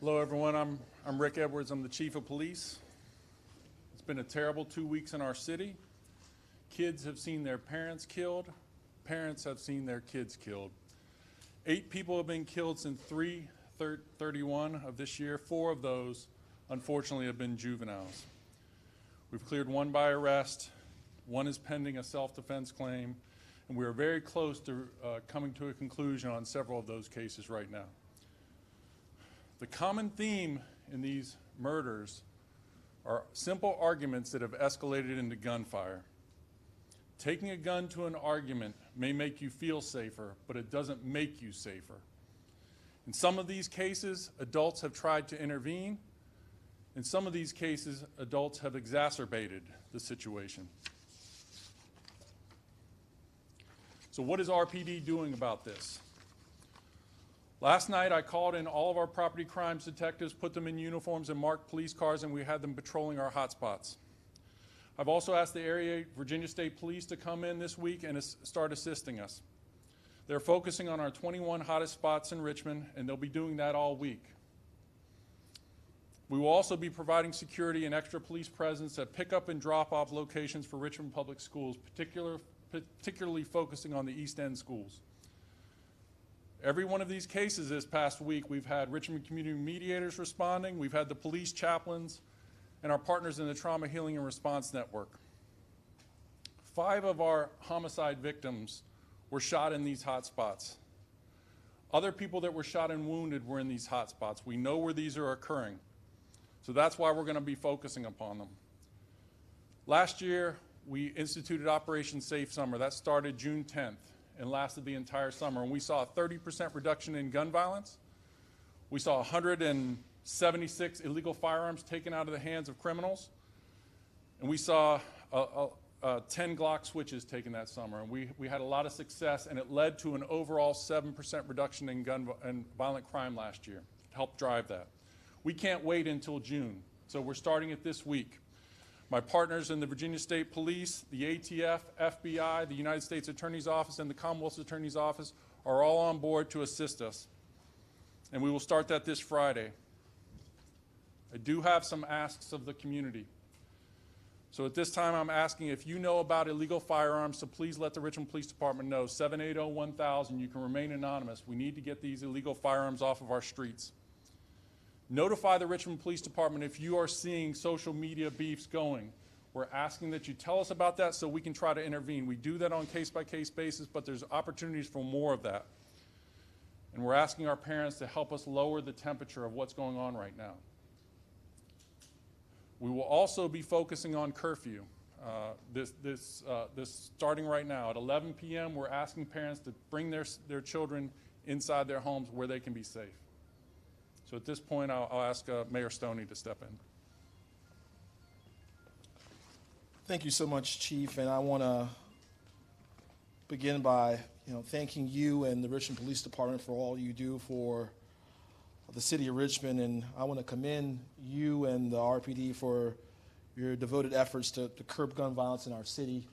Hello, everyone. I'm Rick Edwards. I'm the Chief of Police. It's been a terrible 2 weeks in our city. Kids have seen their parents killed. Parents have seen their kids killed. 8 people have been killed since 3/31 of this year. 4 of those, unfortunately, have been juveniles. We've cleared 1 by arrest. 1 is pending a self-defense claim. And we are very close to coming to a conclusion on several of those cases right now. The common theme in these murders are simple arguments that have escalated into gunfire. Taking a gun to an argument may make you feel safer, but it doesn't make you safer. In some of these cases, adults have tried to intervene. In some of these cases, adults have exacerbated the situation. So what is RPD doing about this? Last night, I called in all of our property crimes detectives, put them in uniforms and marked police cars, and we had them patrolling our hotspots. I've also asked the area Virginia State Police to come in this week and start assisting us. They're focusing on our 21 hottest spots in Richmond, and they'll be doing that all week. We will also be providing security and extra police presence at pickup and drop-off locations for Richmond Public Schools, particularly focusing on the East End schools. Every one of these cases this past week, we've had Richmond community mediators responding, we've had the police chaplains, and our partners in the Trauma Healing and Response Network. 5 of our homicide victims were shot in these hotspots. Other people that were shot and wounded were in these hotspots. We know where these are occurring. So that's why we're going to be focusing upon them. Last year, we instituted Operation Safe Summer. That started June 10th. And lasted the entire summer. And we saw a 30% reduction in gun violence. We saw 176 illegal firearms taken out of the hands of criminals. And we saw 10 Glock switches taken that summer. And we had a lot of success, and it led to an overall 7% reduction in gun and violent crime last year. It helped drive that. We can't wait until June, so we're starting it this week. My partners in the Virginia State Police, the ATF, FBI, the United States Attorney's Office, and the Commonwealth Attorney's Office are all on board to assist us. And we will start that this Friday. I do have some asks of the community. So at this time, I'm asking if you know about illegal firearms, so please let the Richmond Police Department know. 780-1000, you can remain anonymous. We need to get these illegal firearms off of our streets. Notify the Richmond Police Department if you are seeing social media beefs going. We're asking that you tell us about that so we can try to intervene. We do that on case-by-case basis, but there's opportunities for more of that. And we're asking our parents to help us lower the temperature of what's going on right now. We will also be focusing on curfew. This starting right now at 11 p.m., we're asking parents to bring their children inside their homes where they can be safe. So at this point, I'll ask Mayor Stoney to step in. Thank you so much, Chief. And I want to begin by thanking you and the Richmond Police Department for all you do for the city of Richmond. And I want to commend you and the RPD for your devoted efforts to curb gun violence in our city.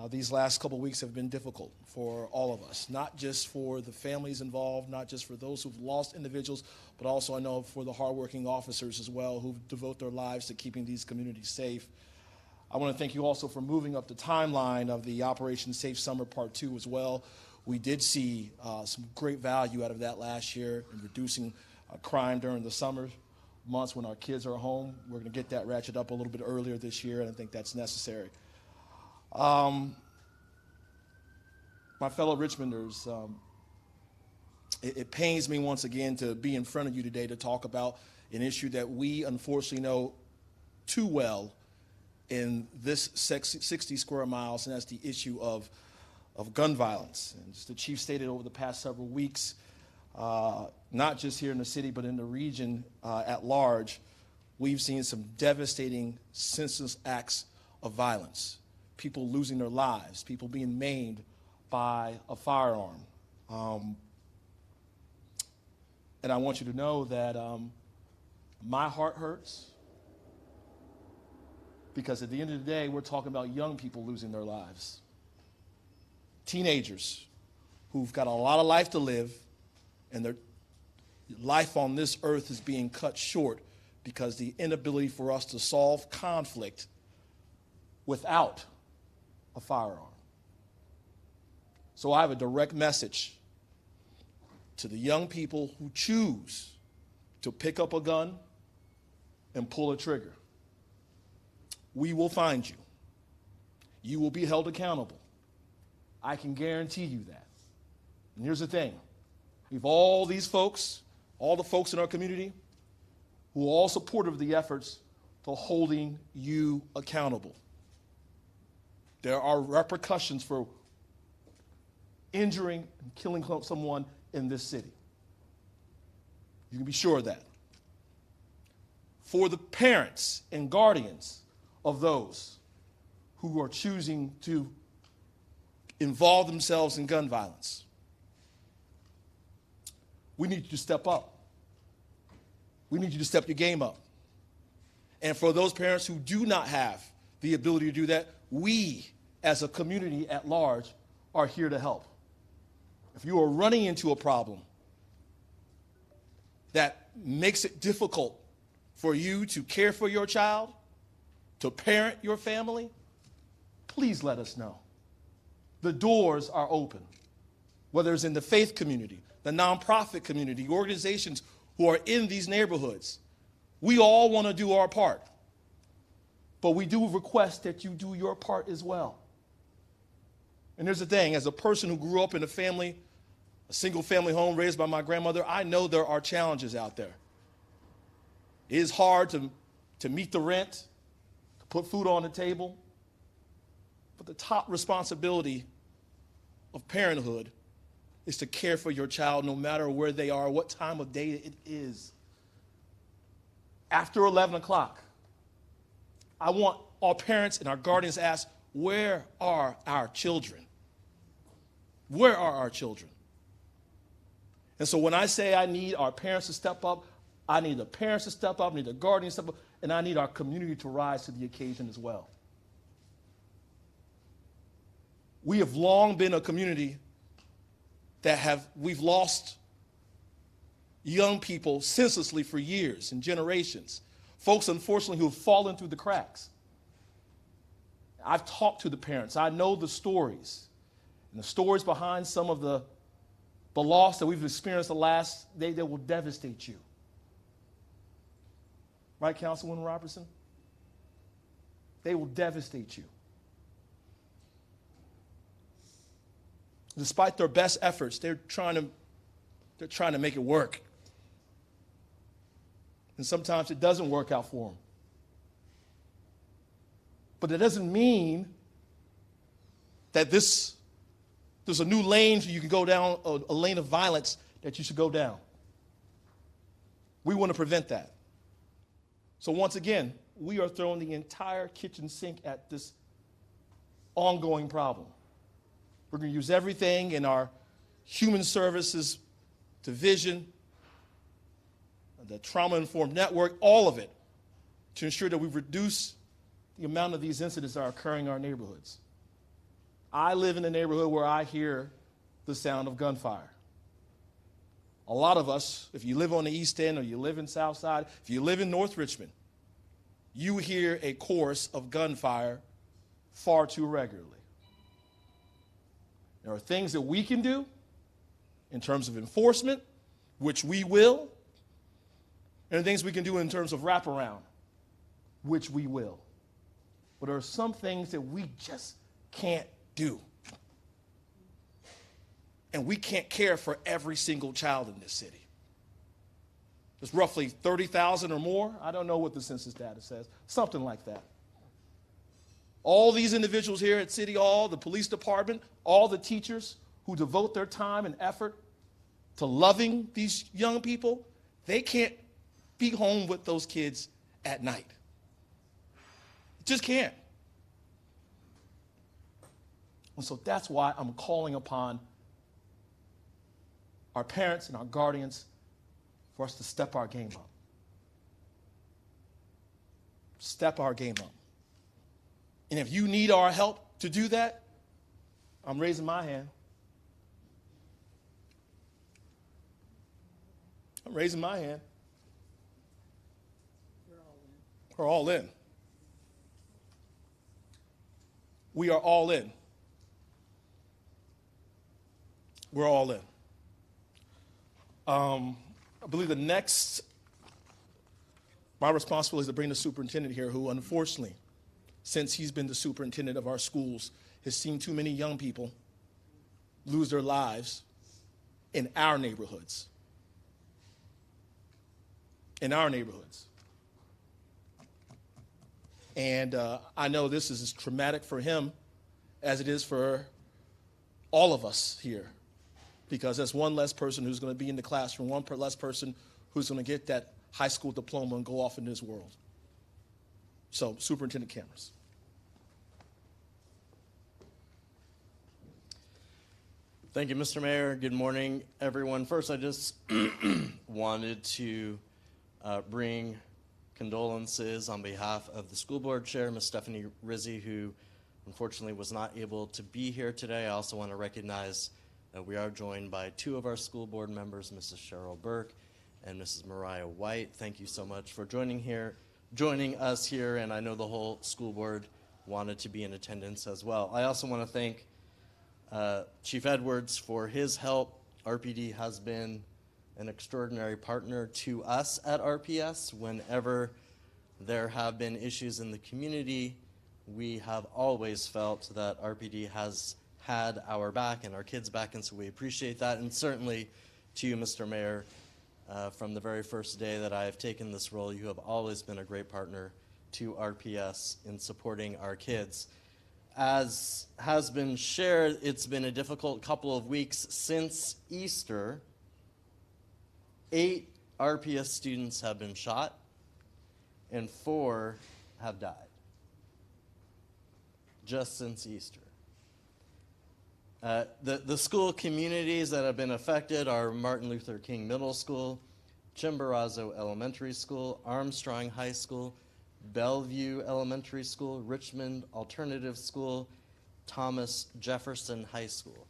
These last couple of weeks have been difficult for all of us, not just for the families involved, not just for those who've lost individuals, but also I know for the hardworking officers as well who devote their lives to keeping these communities safe. I want to thank you also for moving up the timeline of the Operation Safe Summer Part 2 as well. We did see some great value out of that last year in reducing crime during the summer months when our kids are home. We're going to get that ratchet up a little bit earlier this year, and I think that's necessary. My fellow Richmonders, it pains me once again to be in front of you today to talk about an issue that we unfortunately know too well in this 60 square miles, and that's the issue of gun violence. And as the Chief stated, over the past several weeks, not just here in the city, but in the region at large, we've seen some devastating, senseless acts of violence. People losing their lives, people being maimed by a firearm. And I want you to know that my heart hurts because at the end of the day, we're talking about young people losing their lives. Teenagers who've got a lot of life to live, and life on this earth is being cut short because the inability for us to solve conflict without a firearm. So I have a direct message to the young people who choose to pick up a gun and pull a trigger. We will find you. You will be held accountable. I can guarantee you that. And here's the thing. We have all these folks, all the folks in our community who are all supportive of the efforts to holding you accountable. There are repercussions for injuring and killing someone in this city. You can be sure of that. For the parents and guardians of those who are choosing to involve themselves in gun violence, we need you to step up. We need you to step your game up. And for those parents who do not have the ability to do that, we, as a community at large, are here to help. If you are running into a problem that makes it difficult for you to care for your child, to parent your family, please let us know. The doors are open, whether it's in the faith community, the nonprofit community, organizations who are in these neighborhoods. We all want to do our part, but we do request that you do your part as well. And here's the thing, as a person who grew up in a single family home raised by my grandmother, I know there are challenges out there. It is hard to meet the rent, to put food on the table, but the top responsibility of parenthood is to care for your child no matter where they are, what time of day it is. After 11 o'clock, I want our parents and our guardians to ask, where are our children? Where are our children? And so when I say I need our parents to step up, I need the parents to step up, I need the guardians to step up, and I need our community to rise to the occasion as well. We have long been a community that we've lost young people senselessly for years and generations. Folks, unfortunately, who have fallen through the cracks. I've talked to the parents. I know the stories. And the stories behind some of the loss that we've experienced they will devastate you. Right, Councilwoman Robertson? They will devastate you. Despite their best efforts, they're trying to make it work. And sometimes it doesn't work out for them. But it doesn't mean that there's a new lane so you can go down, a lane of violence that you should go down. We want to prevent that. So once again, we are throwing the entire kitchen sink at this ongoing problem. We're going to use everything in our human services division, the trauma-informed network, all of it, to ensure that we reduce the amount of these incidents that are occurring in our neighborhoods. I live in a neighborhood where I hear the sound of gunfire. A lot of us, if you live on the East End or you live in South Side, if you live in North Richmond, you hear a chorus of gunfire far too regularly. There are things that we can do in terms of enforcement, which we will, and things we can do in terms of wraparound, which we will. But there are some things that we just can't do. And we can't care for every single child in this city. There's roughly 30,000 or more. I don't know what the census data says. Something like that. All these individuals here at City Hall, the police department, all the teachers who devote their time and effort to loving these young people, they can't be home with those kids at night. Just can't. And so that's why I'm calling upon our parents and our guardians for us to step our game up. Step our game up. And if you need our help to do that, I'm raising my hand. I'm raising my hand. We're all in. We are all in. We're all in. I believe my responsibility is to bring the superintendent here, who unfortunately, since he's been the superintendent of our schools, has seen too many young people lose their lives in our neighborhoods. In our neighborhoods. And I know this is as traumatic for him as it is for all of us here, because that's one less person who's going to be in the classroom, one less person who's going to get that high school diploma and go off in this world. So, Superintendent Cameras. Thank you, Mr. Mayor. Good morning, everyone. First, I just wanted to bring condolences on behalf of the school board chair, Ms. Stephanie Rizzi, who unfortunately was not able to be here today. I also want to recognize that we are joined by two of our school board members, Mrs. Cheryl Burke and Mrs. Mariah White. Thank you so much for joining us here, and I know the whole school board wanted to be in attendance as well. I also want to thank Chief Edwards for his help. RPD has been an extraordinary partner to us at RPS. Whenever there have been issues in the community, we have always felt that RPD has had our back and our kids' back, and so we appreciate that. And certainly to you, Mr. Mayor, from the very first day that I have taken this role, you have always been a great partner to RPS in supporting our kids. As has been shared, it's been a difficult couple of weeks since Easter. 8 RPS students have been shot, and 4 have died just since Easter. The school communities that have been affected are Martin Luther King Middle School, Chimborazo Elementary School, Armstrong High School, Bellevue Elementary School, Richmond Alternative School, Thomas Jefferson High School.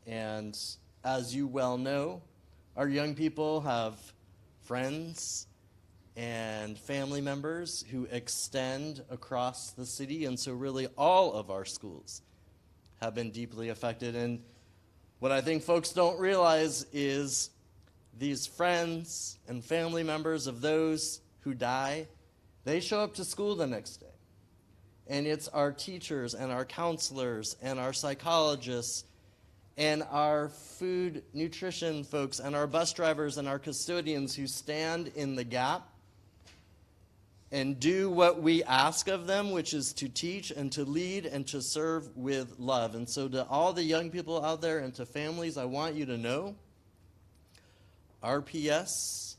And as you well know, our young people have friends and family members who extend across the city, and so really all of our schools have been deeply affected. And what I think folks don't realize is these friends and family members of those who die, they show up to school the next day. And it's our teachers and our counselors and our psychologists and our food nutrition folks and our bus drivers and our custodians who stand in the gap and do what we ask of them, which is to teach and to lead and to serve with love. And so to all the young people out there and to families, I want you to know RPS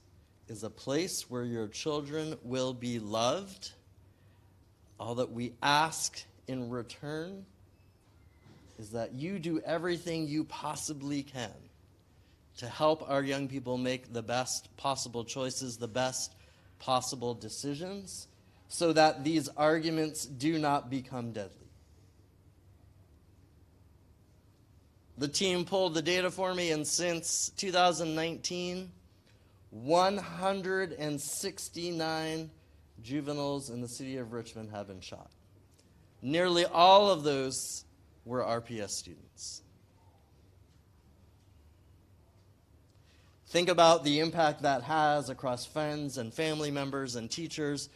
is a place where your children will be loved. All that we ask in return is that you do everything you possibly can to help our young people make the best possible choices, the best possible decisions, so that these arguments do not become deadly. The team pulled the data for me, and since 2019, 169 juveniles in the city of Richmond have been shot. Nearly all of those were RPS students. Think about the impact that has across friends and family members and teachers.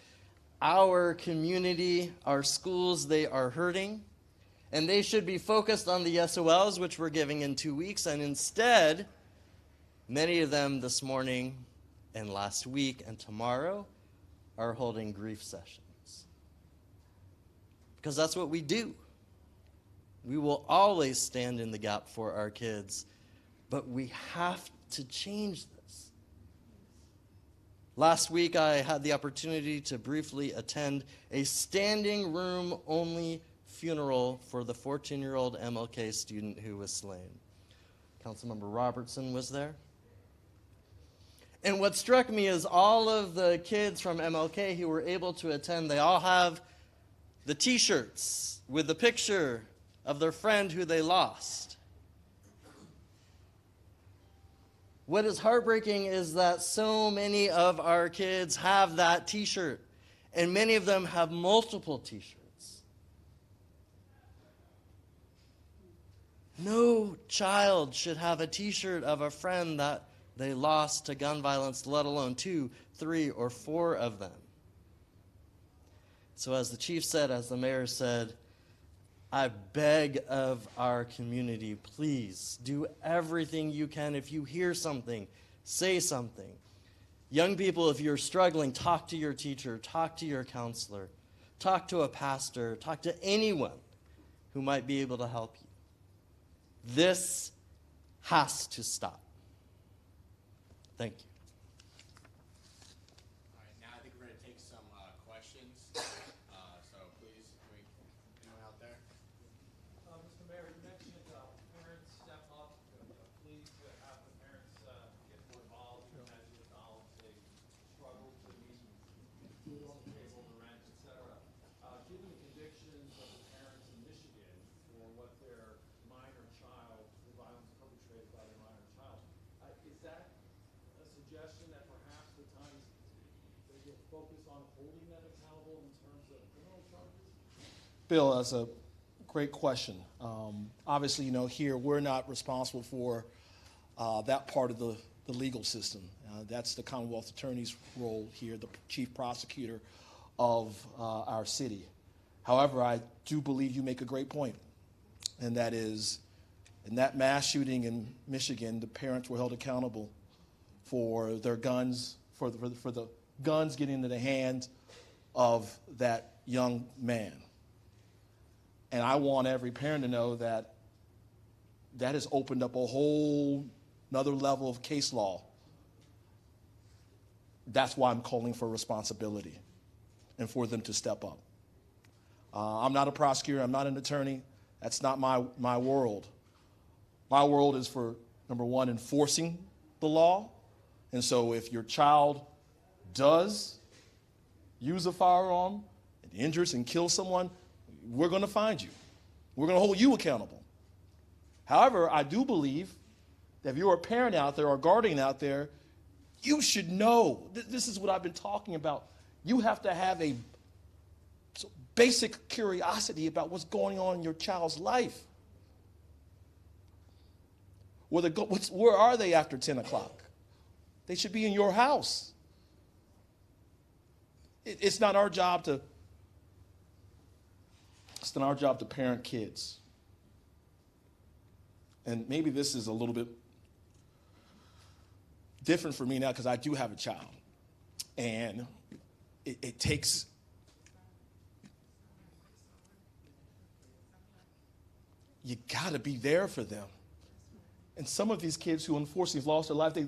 Our community, our schools, they are hurting, and they should be focused on the SOLs, which we're giving in 2 weeks, and instead, many of them this morning and last week and tomorrow are holding grief sessions. Because that's what we do. We will always stand in the gap for our kids, but we have to change this. Last week, I had the opportunity to briefly attend a standing room only funeral for the 14-year-old MLK student who was slain. Councilmember Robertson was there. And what struck me is all of the kids from MLK who were able to attend, they all have the t-shirts with the picture of their friend who they lost. What is heartbreaking is that so many of our kids have that t-shirt, and many of them have multiple t-shirts. No child should have a t-shirt of a friend that they lost to gun violence, let alone 2, 3, or 4 of them. So as the chief said, as the mayor said, I beg of our community, please do everything you can. If you hear something, say something. Young people, if you're struggling, talk to your teacher, talk to your counselor, talk to a pastor, talk to anyone who might be able to help you. This has to stop. Thank you. All right, now I think we're going to take some questions. So please, anyone out there? Mr. Mayor, you mentioned parents step up. Please have the parents get more involved. As you acknowledge, they struggle to meet food on the table, the rent, et cetera. Given the convictions of the parents in Michigan for what their minor child, the violence perpetrated by their minor child, is that a suggestion that perhaps the times they will focus on holding them accountable in terms of criminal charges? Bill, that's a great question. Obviously, here we're not responsible for that part of the legal system. That's the Commonwealth Attorney's role here, the chief prosecutor of our city. However, I do believe you make a great point, and that is, in that mass shooting in Michigan, the parents were held accountable for their guns, for the guns getting into the hands of that young man. And I want every parent to know that that has opened up a whole another level of case law. That's why I'm calling for responsibility and for them to step up. I'm not a prosecutor. I'm not an attorney. That's not my world. My world is for, number one, enforcing the law. And so if your child does use a firearm and injures and kills someone, we're going to find you. We're going to hold you accountable. However, I do believe that if you're a parent out there or a guardian out there, you should know. This is what I've been talking about. You have to have a basic curiosity about what's going on in your child's life. Where are they after 10 o'clock? They should be in your house. It's not our job to parent kids. And maybe this is a little bit different for me now because I do have a child. And it takes you got to be there for them. And some of these kids who unfortunately have lost their life, they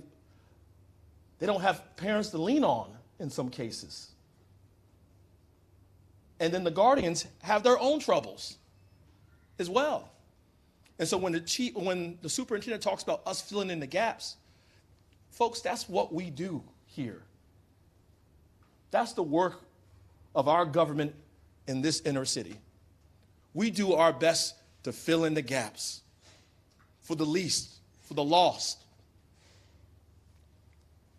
don't have parents to lean on in some cases. And then the guardians have their own troubles as well. And so when the superintendent talks about us filling in the gaps, folks, that's what we do here. That's the work of our government in this inner city. We do our best to fill in the gaps for the least, for the lost.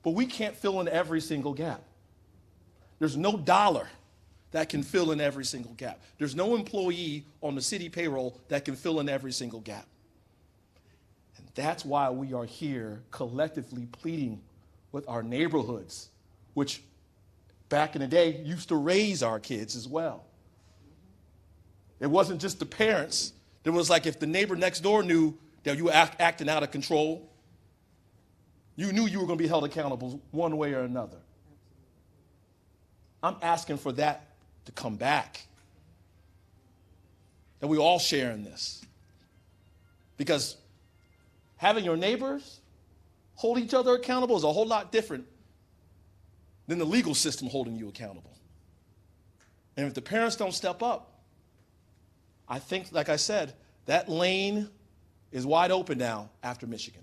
But we can't fill in every single gap. There's no dollar that can fill in every single gap. There's no employee on the city payroll that can fill in every single gap. And that's why we are here collectively pleading with our neighborhoods, which back in the day used to raise our kids as well. It wasn't just the parents. There was like if the neighbor next door knew that you were acting out of control, you knew you were going to be held accountable one way or another. I'm asking for that to come back. That we all share in this. Because having your neighbors hold each other accountable is a whole lot different than the legal system holding you accountable. And if the parents don't step up, I think, like I said, that lane is wide open now after Michigan.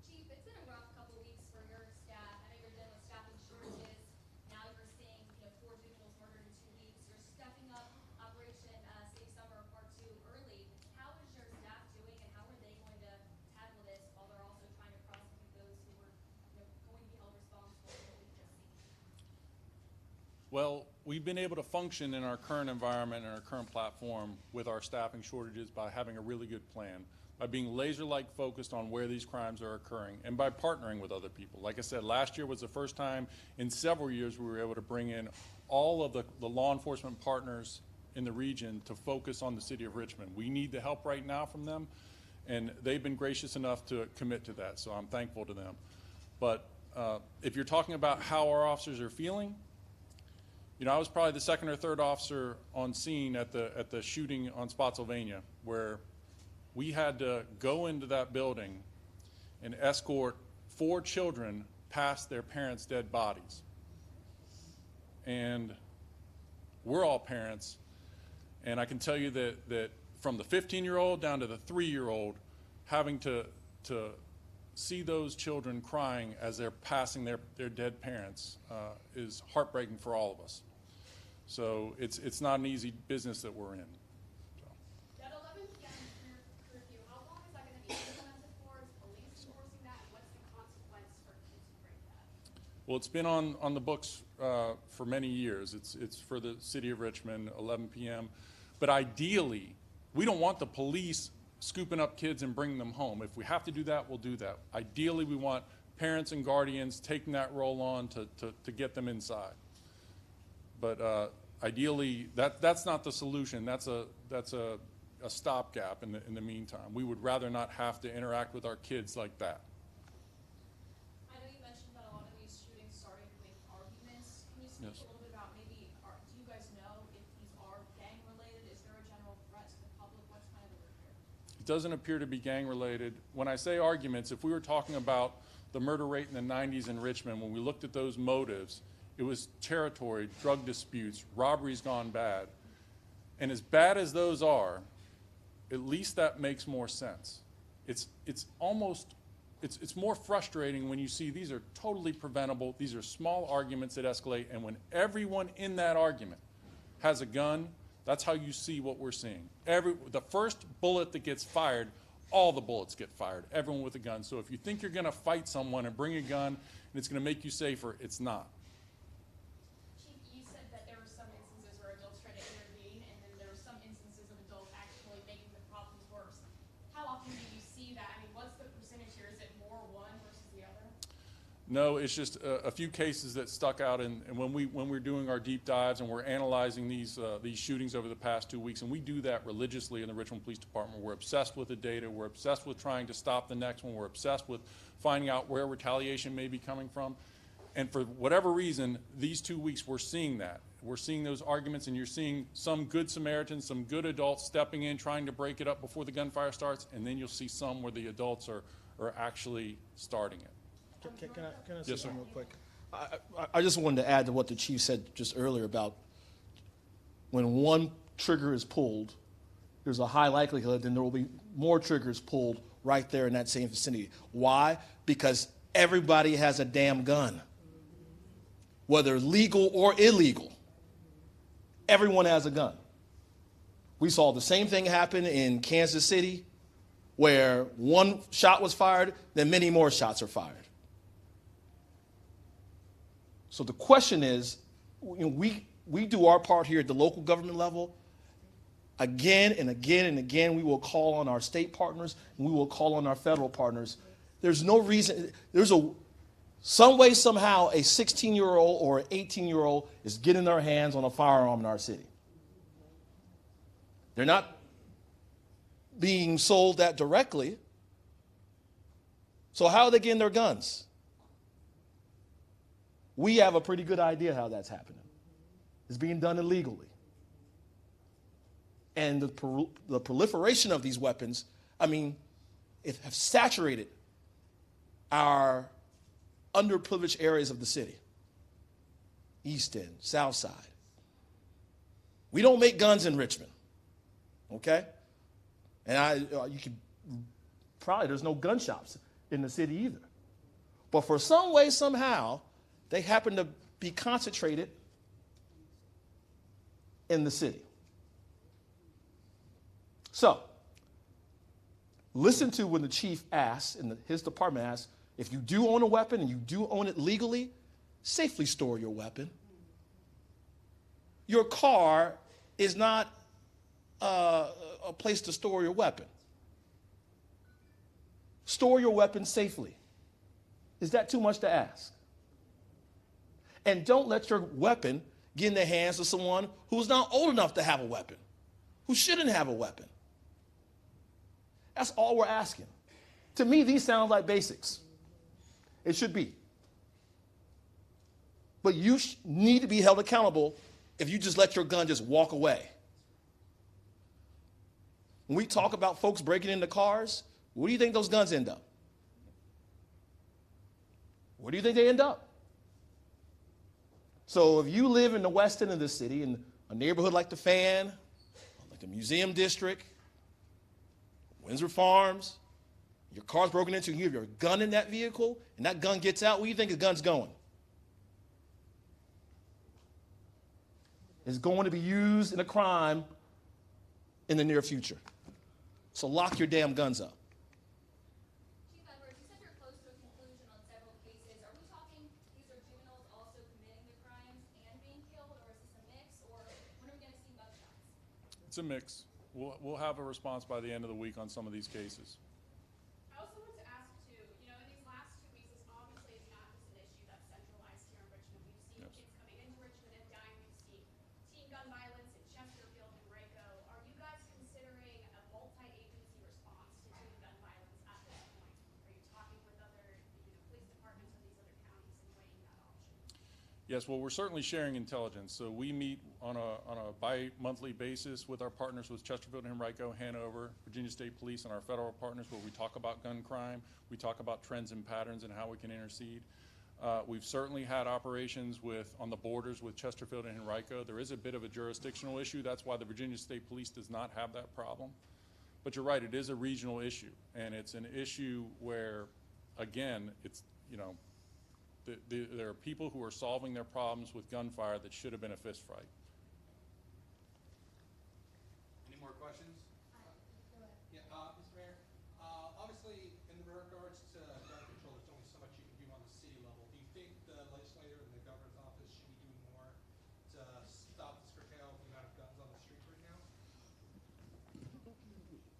Chief, it's been a rough couple of weeks for your staff. I know you're dealing with staffing shortages. Now you're seeing 4 juveniles murdered in 2 weeks. You're stepping up Operation Safe Summer Part 2 early. How is your staff doing, and how are they going to tackle this while they're also trying to prosecute Well, we've been able to function in our current environment and our current platform with our staffing shortages by having a really good plan, by being laser-like focused on where these crimes are occurring, and by partnering with other people. Like I said, last year was the first time in several years we were able to bring in all of the law enforcement partners in the region to focus on the city of Richmond. We need the help right now from them, and they've been gracious enough to commit to that, so I'm thankful to them. But if you're talking about how our officers are feeling, you know, I was probably the second or third officer on scene at the shooting on Spotsylvania, where we had to go into that building and escort 4 children past their parents' dead bodies. And we're all parents, and I can tell you that from the 15-year-old down to the 3-year-old, having to see those children crying as they're passing their dead parents is heartbreaking for all of us. So it's not an easy business that we're in. So. That 11 p.m. curfew, how long is that going to be implemented for? Is police enforcing that? And what's the consequence for kids who break that? Well, it's been on the books for many years. It's for the city of Richmond, 11 p.m. But ideally, we don't want the police scooping up kids and bringing them home. If we have to do that, we'll do that. Ideally, we want parents and guardians taking that role on to get them inside. But ideally, that's not the solution. That's a stopgap in the meantime. We would rather not have to interact with our kids like that. I know you mentioned that a lot of these shootings started with arguments. Can you speak Yes. a little bit about maybe, do you guys know if these are gang related? Is there a general threat to the public? What's kind of the word here? It doesn't appear to be gang related. When I say arguments, if we were talking about the murder rate in the 90s in Richmond, when we looked at those motives, it was territory, drug disputes, robberies gone bad. And as bad as those are, at least that makes more sense. It's more frustrating when you see these are totally preventable, these are small arguments that escalate, and when everyone in that argument has a gun, that's how you see what we're seeing. The first bullet that gets fired, all the bullets get fired, everyone with a gun. So if you think you're gonna fight someone and bring a gun and it's gonna make you safer, it's not. Chief, you said that there were some instances where adults tried to intervene, and then there were some instances of adults actually making the problems worse. How often do you see that? I mean, what's the percentage here? Is it more one versus the other? No, it's just a few cases that stuck out, and when we're doing our deep dives and we're analyzing these shootings over the past 2 weeks, and we do that religiously in the Richmond Police Department. We're obsessed with the data. We're obsessed with trying to stop the next one. We're obsessed with finding out where retaliation may be coming from. And for whatever reason, these 2 weeks we're seeing that. We're seeing those arguments, and you're seeing some good Samaritans, some good adults stepping in, trying to break it up before the gunfire starts, and then you'll see some where the adults are actually starting it. Can I say Yes, sir. something real quick? I just wanted to add to what the chief said just earlier about when one trigger is pulled, there's a high likelihood then there will be more triggers pulled right there in that same vicinity. Why? Because everybody has a damn gun. Whether legal or illegal, everyone has a gun. We saw the same thing happen in Kansas City, where one shot was fired, then many more shots are fired. So the question is, we do our part here at the local government level. Again and again and again, we will call on our state partners, and we will call on our federal partners. There's no reason, some way, somehow, a 16-year-old or an 18-year-old is getting their hands on a firearm in our city. They're not being sold that directly. So how are they getting their guns? We have a pretty good idea how that's happening. It's being done illegally. And the proliferation of these weapons, it have saturated our underprivileged areas of the city. East End, South Side. We don't make guns in Richmond, okay? And there's no gun shops in the city either. But for some way, somehow, they happen to be concentrated in the city. So, listen to when the chief asks, and his department asks, if you do own a weapon and you do own it legally, safely store your weapon. your car is not a place to store your weapon. Store your weapon safely. Is that too much to ask? And don't let your weapon get in the hands of someone who's not old enough to have a weapon, who shouldn't have a weapon. That's all we're asking. To me, these sound like basics. It should be. But you need to be held accountable if you just let your gun just walk away. When we talk about folks breaking into cars, where do you think those guns end up? Where do you think they end up? So if you live in the west end of the city, in a neighborhood like the Fan, like the Museum District, Windsor Farms, your car's broken into, and you have your gun in that vehicle, and that gun gets out, where do you think the gun's going? It's going to be used in a crime in the near future. So lock your damn guns up. Chief Edwards, you said you're close to a conclusion on several cases. Are we talking these are juveniles also committing the crimes and being killed, or is this a mix, or when are we going to see mugshots? It's a mix. We'll have a response by the end of the week on some of these cases. I also wanted to ask too, in these last 2 weeks, this obviously is not just an issue that's centralized here in Richmond. We've seen Yes. kids coming into Richmond and dying. We've seen teen gun violence in Chesterfield and Waco. Are you guys considering a multi-agency response to teen gun violence at this point? Are you talking with other police departments of these other counties and weighing that option? Yes, well, we're certainly sharing intelligence. So we meet on a bi-monthly basis with our partners with Chesterfield and Henrico, Hanover, Virginia State Police, and our federal partners, where we talk about gun crime. We talk about trends and patterns and how we can intercede. We've certainly had operations on the borders with Chesterfield and Henrico. There is a bit of a jurisdictional issue. That's why the Virginia State Police does not have that problem. But you're right, it is a regional issue. And it's an issue where, again, it's, there are people who are solving their problems with gunfire that should have been a fist fight. Any more questions? Yeah, Mr. Mayor, obviously, in regards to gun control, there's only so much you can do on the city level. Do you think the legislator and the governor's office should be doing more to stop this curtail of the amount of guns on the street right now?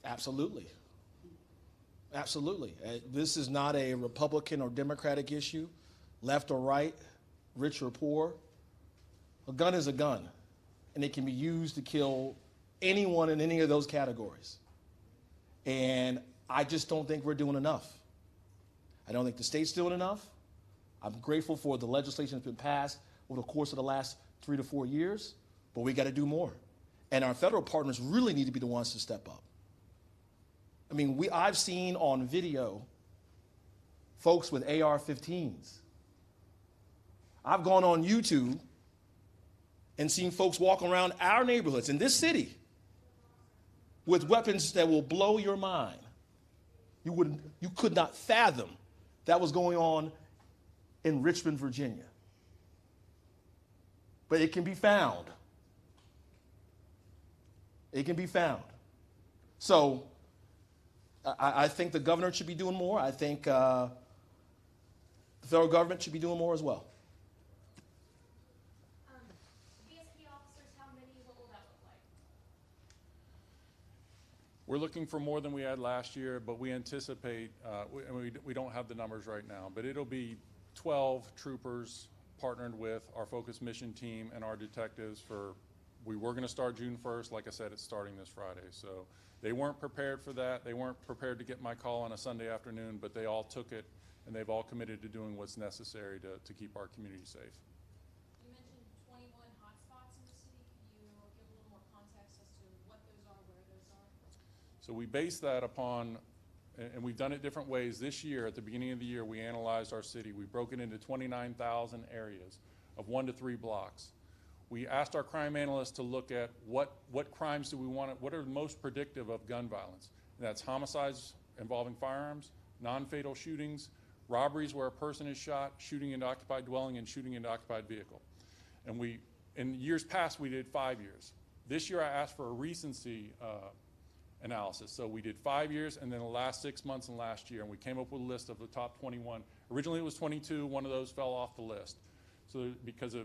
Absolutely. Absolutely. This is not a Republican or Democratic issue, left or right, rich or poor. A gun is a gun, and it can be used to kill anyone in any of those categories. And I just don't think we're doing enough. I don't think the state's doing enough. I'm grateful for the legislation that's been passed over the course of the last 3 to 4 years, but we got to do more. And our federal partners really need to be the ones to step up. I mean, I've seen on video folks with AR-15s. I've gone on YouTube and seen folks walk around our neighborhoods in this city with weapons that will blow your mind. You could not fathom that was going on in Richmond, Virginia. But it can be found. It can be found. So I think the governor should be doing more. I think the federal government should be doing more as well. VSP officers, how many, what will that look like? We're looking for more than we had last year, but we anticipate, we don't have the numbers right now, but it'll be 12 troopers partnered with our focus mission team and our detectives we were going to start June 1st. Like I said, it's starting this Friday. So they weren't prepared for that. They weren't prepared to get my call on a Sunday afternoon, but they all took it, and they've all committed to doing what's necessary to keep our community safe. You mentioned 21 hotspots in the city. Can you give a little more context as to what those are, where those are? So we base that upon, and we've done it different ways. This year, at the beginning of the year, we analyzed our city. We broke it into 29,000 areas of 1 to 3 blocks. We asked our crime analysts to look at what crimes do we want, what are most predictive of gun violence. And that's homicides involving firearms, non-fatal shootings, robberies where a person is shot, shooting into occupied dwelling, and shooting into occupied vehicle. And in years past, we did 5 years. This year, I asked for a recency analysis. So we did 5 years, and then the last 6 months and last year, and we came up with a list of the top 21. Originally, it was 22. One of those fell off the list. So because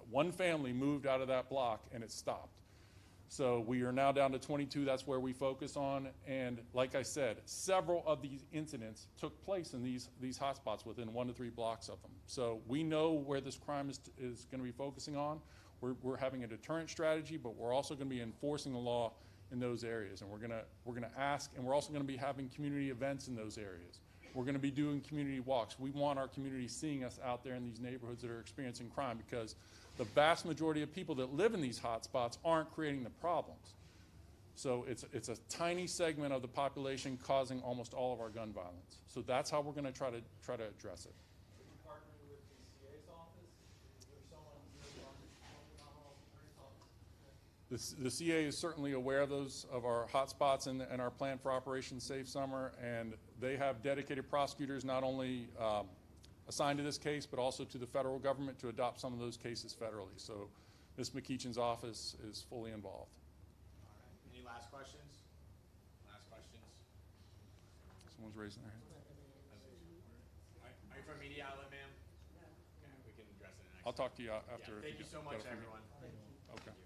one family moved out of that block and it stopped. So we are now down to 22, that's where we focus on. And like I said, several of these incidents took place in these hotspots within 1 to 3 blocks of them. So we know where this crime is gonna be focusing on. We're having a deterrent strategy, but we're also gonna be enforcing the law in those areas. And we're gonna ask, and we're also gonna be having community events in those areas. We're gonna be doing community walks. We want our community seeing us out there in these neighborhoods that are experiencing crime, because the vast majority of people that live in these hotspots aren't creating the problems. So it's a tiny segment of the population causing almost all of our gun violence. So that's how we're gonna try to address it. Are you partnering with the CA's office? Is there someone here on the Commonwealth Attorney's office? The CA is certainly aware of our hotspots and our plan for Operation Safe Summer, and they have dedicated prosecutors not only assigned to this case, but also to the federal government to adopt some of those cases federally. So Ms. McEachin's office is fully involved. All right. Any last questions? Last questions? Someone's raising their hand. Are you from media outlet, ma'am? No. Okay, we can address it next. I'll talk to you after. Yeah, thank you so much, everyone. Okay.